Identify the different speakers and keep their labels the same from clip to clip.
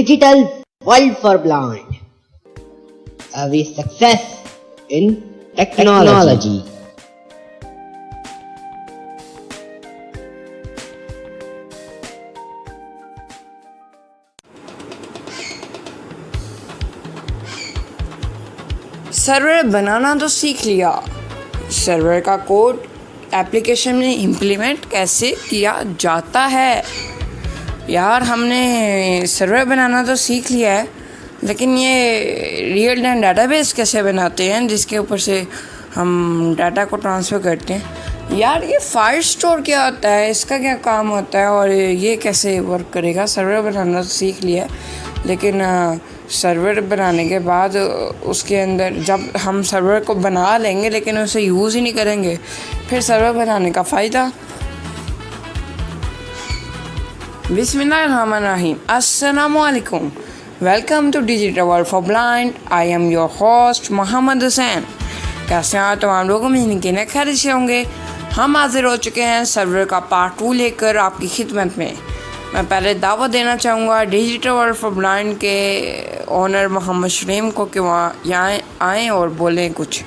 Speaker 1: Digital World for Blind. Every success in technology.
Speaker 2: Server बनाना तो सीख लिया, सर्वर का कोड एप्लीकेशन में इम्प्लीमेंट कैसे किया जाता है। यार हमने सर्वर बनाना तो सीख लिया है, लेकिन ये रियल टाइम डाटाबेस कैसे बनाते हैं जिसके ऊपर से हम डाटा को ट्रांसफ़र करते हैं। यार ये फाइल स्टोर क्या होता है, इसका क्या काम होता है और ये कैसे वर्क करेगा। सर्वर बनाना तो सीख लिया है, लेकिन सर्वर बनाने के बाद उसके अंदर जब हम सर्वर को बना लेंगे लेकिन उसे यूज़ ही नहीं करेंगे, फिर सर्वर बनाने का फ़ायदा। बिस्मिल्लाहिर्रहमानिर्रहीम, अस्सलामुअलैकुम, welcome to digital world for blind. I am your host Mohammad Hussain. कैसे हैं तमाम लोग, उम्मीद की खैरियत से होंगे। हम हाजिर हो चुके हैं सर्वर का पार्ट 2 लेकर आपकी खिदमत में। मैं पहले दावत देना चाहूँगा डिजिटल वर्ल्ड फॉर ब्लाइंड के ओनर मोहम्मद शरीम को कि वहाँ यहाँ आएँ और बोलें कुछ।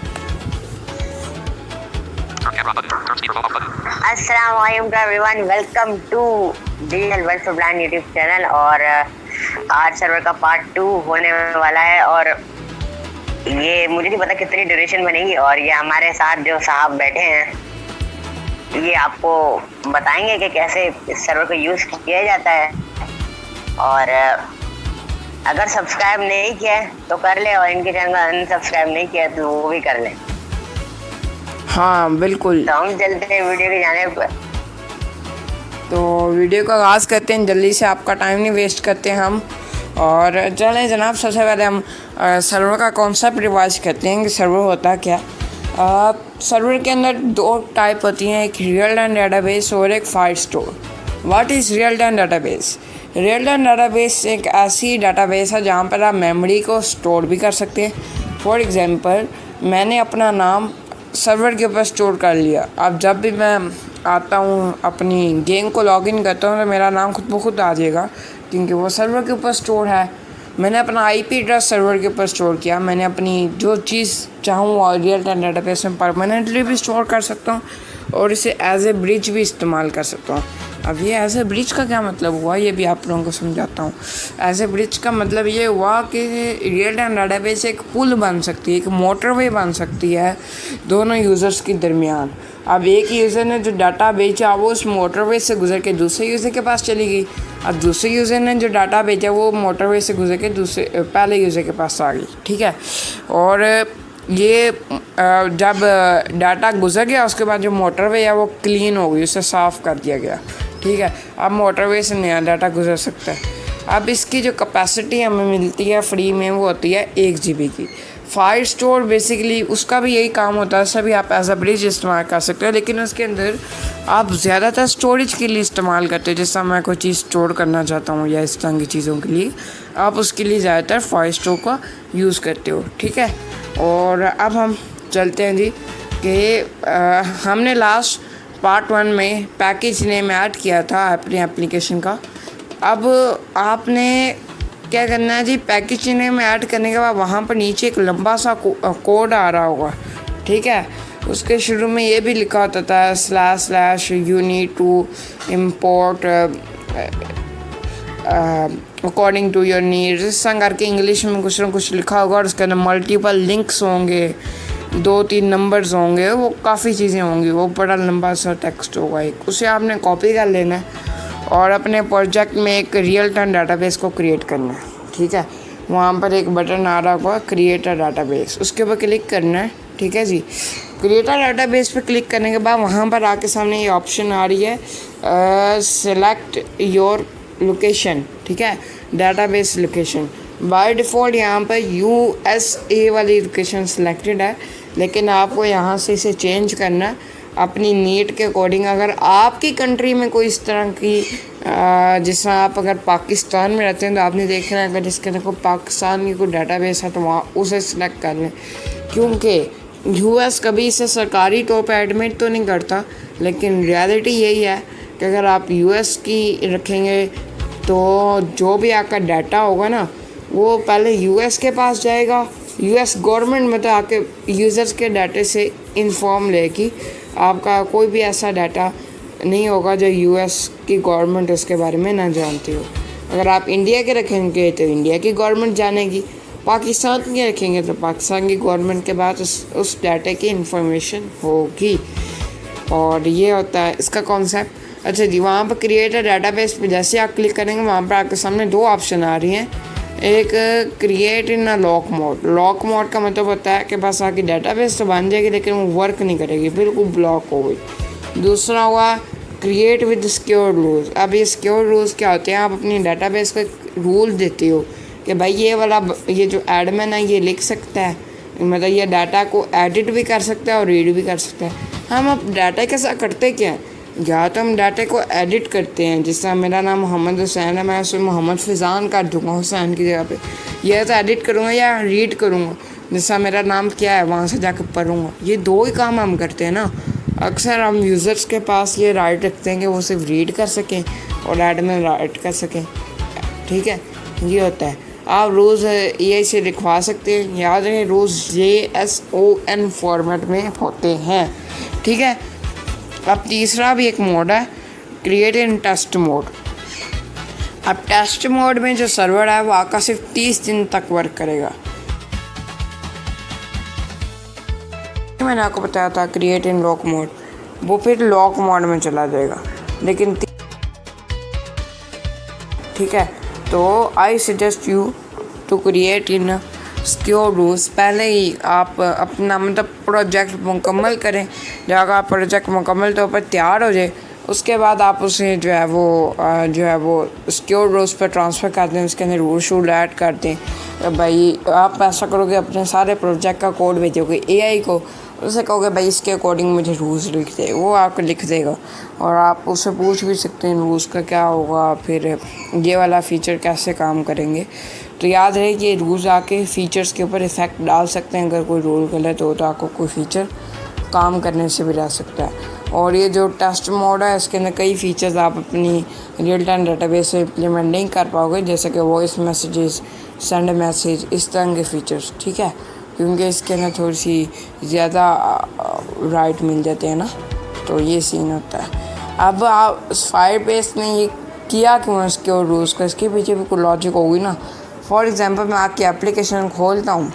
Speaker 3: अस्सलाम वालेकुम everyone, welcome to digital world for blind YouTube channel. और आज सर्वर का पार्ट 2 होने वाला है और ये मुझे नहीं पता कितनी ड्यूरेशन बनेगी। और ये हमारे साथ जो साहब बैठे हैं ये आपको बताएंगे कि कैसे इस सर्वर को यूज़ किया जाता है। और अगर सब्सक्राइब नहीं किया है तो कर ले, और इनके चैनल को अनसब्सक्राइब नहीं किया तो वो भी कर लें।
Speaker 2: हाँ बिल्कुल,
Speaker 3: तो हम चलते हैं वीडियो के जाने पर।
Speaker 2: तो वीडियो का आगाज़ करते हैं, जल्दी से आपका टाइम नहीं वेस्ट करते हम। और चलें जनाब, सबसे पहले हम सर्वर का कॉन्सेप्ट रिवाइज करते हैं कि सर्वर होता क्या। सर्वर के अंदर 2 टाइप होती हैं, एक रियल टाइम डाटाबेस और एक file store. What is real time database? Real time database एक ऐसी डाटाबेस है जहाँ पर आप मेमोरी को स्टोर भी कर सकते हैं। फॉर एग्ज़ाम्पल, मैंने अपना नाम सर्वर के ऊपर स्टोर कर लिया। अब जब भी मैं आता हूँ अपनी गेम को लॉगिन करता हूँ तो मेरा नाम खुद ब खुद आ जाएगा, क्योंकि वो सर्वर के ऊपर स्टोर है। मैंने अपना आईपी एड्रेस सर्वर के ऊपर स्टोर किया। मैंने अपनी जो चीज़ चाहूँ और रियल टाइम डाटाबेस में परमानेंटली भी स्टोर कर सकता हूँ और इसे एज ए ब्रिज भी इस्तेमाल कर सकता हूँ। अब ये एज ए ब्रिज का क्या मतलब हुआ, ये भी आप लोगों को समझाता हूँ। एज ए ब्रिज का मतलब ये हुआ कि रियल टाइम डाटाबेस एक पुल बन सकती है, एक मोटरवे बन सकती है दोनों यूज़र्स के दरमियान। अब एक यूज़र ने जो डाटा बेचा वो उस मोटरवे से गुजर के दूसरे यूज़र के पास चली गई। अब दूसरे यूज़र ने जो डाटा बेचा वो मोटरवे से गुजर के पहले यूज़र के पास आ गई, ठीक है। और ये जब डाटा गुजर गया उसके बाद जो मोटरवे है वो क्लीन हो गई, उसे साफ़ कर दिया गया, ठीक है। अब मोटरवे से नया डाटा गुजर सकता है। अब इसकी जो कैपेसिटी हमें मिलती है फ्री में वो होती है 1 GB की। फाइल स्टोर बेसिकली उसका भी यही काम होता है, सभी आप एज अ ब्रिज इस्तेमाल कर सकते हो, लेकिन उसके अंदर आप ज़्यादातर स्टोरेज के लिए इस्तेमाल करते हो। जैसा मैं कोई चीज़ स्टोर करना चाहता हूँ या इस तरह की चीज़ों के लिए आप उसके लिए ज़्यादातर फाइल स्टोर का यूज़ करते हो, ठीक है। और अब हम चलते हैं जी कि हमने लास्ट पार्ट 1 में पैकेज नेम ऐड किया था अपनी एप्लीकेशन का। अब आपने क्या करना है जी, पैकेज नेम ऐड करने के बाद वहाँ पर नीचे एक लंबा सा कोड आ रहा होगा, ठीक है। उसके शुरू में ये भी लिखा होता था // you need to import according to your needs, इस तरह करके इंग्लिश में कुछ ना कुछ लिखा होगा। और उसके अंदर मल्टीपल लिंक्स होंगे, 2-3 नंबर्स होंगे, वो काफ़ी चीज़ें होंगी, वो बड़ा लंबा सा टेक्स्ट होगा एक, उसे आपने कॉपी कर लेना है और अपने प्रोजेक्ट में एक रियल टाइम डाटाबेस को क्रिएट करना है, ठीक है। वहाँ पर एक बटन आ रहा होगा क्रिएट अ डाटाबेस, उसके ऊपर क्लिक करना है, ठीक है जी। क्रिएट अ डाटाबेस पे क्लिक करने के बाद वहाँ पर आके सामने ये ऑप्शन आ रही है सेलेक्ट योर लोकेशन, ठीक है, डाटाबेस लोकेशन। बाय डिफ़ॉल्ट यहाँ पर USA वाली लोकेशन सिलेक्टेड है, लेकिन आपको यहाँ से इसे चेंज करना है अपनी नीड के अकॉर्डिंग। अगर आपकी कंट्री में कोई इस तरह की जिस तरह आप अगर पाकिस्तान में रहते हैं तो आपने देखना है अगर इसके अंदर कोई पाकिस्तान की कोई डाटाबेस है तो वहाँ उसे सिलेक्ट कर लें, क्योंकि US कभी इसे सरकारी तौर पर एडमिट तो नहीं करता, लेकिन रियलिटी यही है कि अगर आप US की रखेंगे तो जो भी आपका डाटा होगा ना वो पहले यूएस के पास जाएगा। यूएस गवर्नमेंट मतलब आपके यूज़र्स के डाटे से इन्फॉर्म लेगी। आपका कोई भी ऐसा डाटा नहीं होगा जो यूएस की गवर्नमेंट उसके बारे में ना जानती हो। अगर आप इंडिया के रखेंगे तो इंडिया की गवर्नमेंट जानेगी, पाकिस्तान के रखेंगे तो पाकिस्तान की गवर्नमेंट के बाद उस डाटे की इंफॉर्मेशन होगी। और ये होता है इसका कॉन्सेप्ट। अच्छा जी, वहाँ पर क्रिएट अ डाटाबेस पे जैसे आप क्लिक करेंगे वहाँ पर आपके सामने दो ऑप्शन आ रही हैं। एक create in a lock mode. Lock mode का मतलब होता है कि बस आपकी डाटाबेस तो बन जाएगी लेकिन वो वर्क नहीं करेगी, बिल्कुल ब्लॉक हो गई। दूसरा हुआ क्रिएट विद सिक्योर रूल्स। अब ये सिक्योर रूल्स क्या होते हैं? आप अपनी डाटाबेस को रूल देते हो कि भाई ये जो एडमिन है ये लिख सकता है, मतलब ये डाटा को एडिट भी कर सकता है और रीड भी कर सकता है। हम अब डाटा के साथ करते क्या हैं? या तो हम डाटा को एडिट करते हैं, जिस तरह मेरा नाम मोहम्मद हुसैन है, मैं उसमें मोहम्मद फ़िज़ान कर दूँगा हुसैन की जगह पे। यह तो एडिट करूँगा या रीड करूँगा, जिस तरह मेरा नाम क्या है वहाँ से जाकर पढ़ूँगा। ये दो ही काम हम करते हैं ना। अक्सर हम यूज़र्स के पास ये राइट रखते हैं कि वो सिर्फ रीड कर सकें और एडमिन राइट कर सकें। ठीक है, ये होता है। आप रोज़ AI से लिखवा सकते हैं। याद रखें रोज़ JSON फॉर्मेट में होते हैं। ठीक है। अब तीसरा भी एक मोड है, क्रिएट इन टेस्ट मोड। अब टेस्ट मोड में जो सर्वर है वो आपका सिर्फ 30 दिन तक वर्क करेगा। मैंने आपको बताया था क्रिएट इन लॉक मोड, वो फिर लॉक मोड में चला जाएगा। लेकिन ठीक है, तो I suggest you to create in secure rules. पहले ही आप अपना मतलब प्रोजेक्ट मुकम्मल करें। जब आप प्रोजेक्ट मुकम्मल तौर पर तैयार हो जाए उसके बाद आप उसे जो है वो सिक्योर रूल्स पर ट्रांसफ़र कर दें, उसके अंदर रूल शूल ऐड कर दें। भाई आप ऐसा करोगे, अपने सारे प्रोजेक्ट का कोड भेजोगे AI को, उससे कहोगे भाई इसके अकॉर्डिंग मुझे रूल्स लिख दे, वो आपको लिख देगा। और आप उससे पूछ भी सकते हैं रूल्स का क्या होगा, फिर ये वाला फ़ीचर कैसे काम करेंगे। तो याद रहे कि रूल्स आके फ़ीचर्स के ऊपर इफ़ेक्ट डाल सकते हैं। अगर कोई रूल गलत हो तो आपको कोई फ़ीचर काम करने से भी रह सकता है। और ये जो टेस्ट मोड है इसके अंदर कई फ़ीचर्स आप अपनी रियल टाइम डाटाबेस से इम्प्लीमेंट नहीं कर पाओगे, जैसे कि वॉइस मैसेजेस, सेंड मैसेज, इस तरह के फ़ीचर्स। ठीक है, क्योंकि इसके अंदर थोड़ी सी ज़्यादा राइट मिल जाते हैं ना, तो ये सीन होता है। अब आप फायरबेस ने ये किया क्यों सिक्योर रूल्स का? इसके पीछे भी कोई लॉजिक होगी ना। फॉर एग्ज़ाम्पल मैं आपकी एप्लीकेशन खोलता हूँ,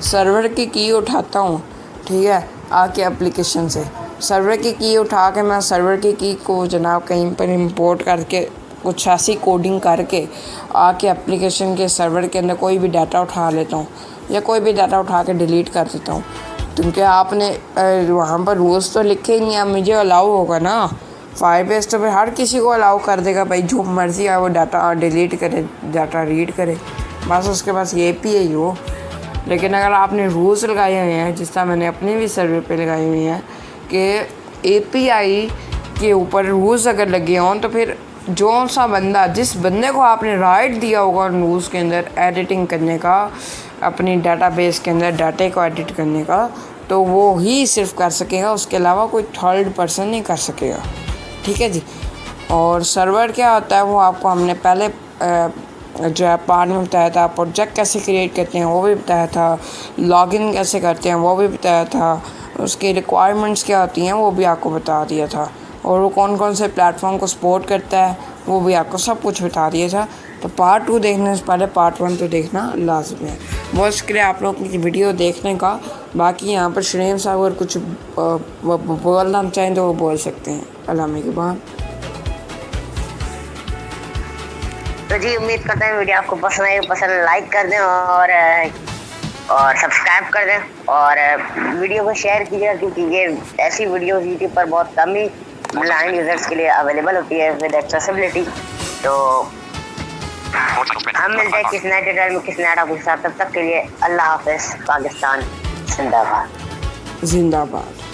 Speaker 2: सर्वर की की उठाता हूँ, ठीक है, आपके एप्लीकेशन से सर्वर की की उठा के मैं सर्वर की की को जनाब कहीं पर इंपोर्ट करके कुछ ऐसी कोडिंग करके आके एप्लीकेशन के सर्वर के अंदर कोई भी डाटा उठा लेता हूँ या कोई भी डाटा उठा के डिलीट कर देता हूँ, क्योंकि आपने वहाँ पर रूल्स तो लिखे ही नहीं। अब मुझे अलाउ होगा ना, फायरबेस तो फिर हर किसी को अलाउ कर देगा भाई, जो मर्ज़ी है वो डाटा डिलीट करे, डाटा रीड करे, बस उसके पास ये API हो। लेकिन अगर आपने रूल्स लगाए हुए हैं, जिस तरह मैंने अपने भी सर्वर पे लगाए हुए हैं कि API के ऊपर रूल्स अगर लगे हों तो फिर जो सा बंदा, जिस बंदे को आपने राइट दिया होगा रूल्स के अंदर एडिटिंग करने का, अपनी डाटाबेस के अंदर डाटे को एडिट करने का, तो वो ही सिर्फ कर सकेगा, उसके अलावा कोई थर्ड पर्सन नहीं कर सकेगा। ठीक है जी। और सर्वर क्या होता है वो आपको हमने पहले जो है पार्ट में बताया था। प्रोजेक्ट कैसे क्रिएट करते हैं वो भी बताया था, लॉगिन कैसे करते हैं वो भी बताया था, उसकी रिक्वायरमेंट्स क्या होती हैं वो भी आपको बता दिया था, और वो कौन कौन से प्लेटफॉर्म को सपोर्ट करता है वो भी आपको सब कुछ बता दिया था। तो पार्ट 2 देखने से पहले पार्ट 1 तो देखना लाजमी है। बहुत शुक्रिया आप लोग की वीडियो देखने का। बाकी यहाँ पर शरीम साहब अगर कुछ बोलना चाहें तो वो बोल सकते हैं। अल्लाह के बाद।
Speaker 3: तो जी उम्मीद करते हैं वीडियो आपको पसंद आई, पसंद लाइक कर दें और सब्सक्राइब कर दें और वीडियो को शेयर कीजिएगा, क्योंकि ये ऐसी वीडियोस यूट्यूब पर बहुत कम ही ब्लाइंड यूजर्स के लिए अवेलेबल होती है विद एक्सेसिबिलिटी। तो हम मिलते हैं किस नए ट्यूटोरियल में किस नए टॉपिक के साथ। तब तक के लिए अल्लाह हाफिज़। पाकिस्तान जिंदाबाद।
Speaker 2: जिंदाबाद।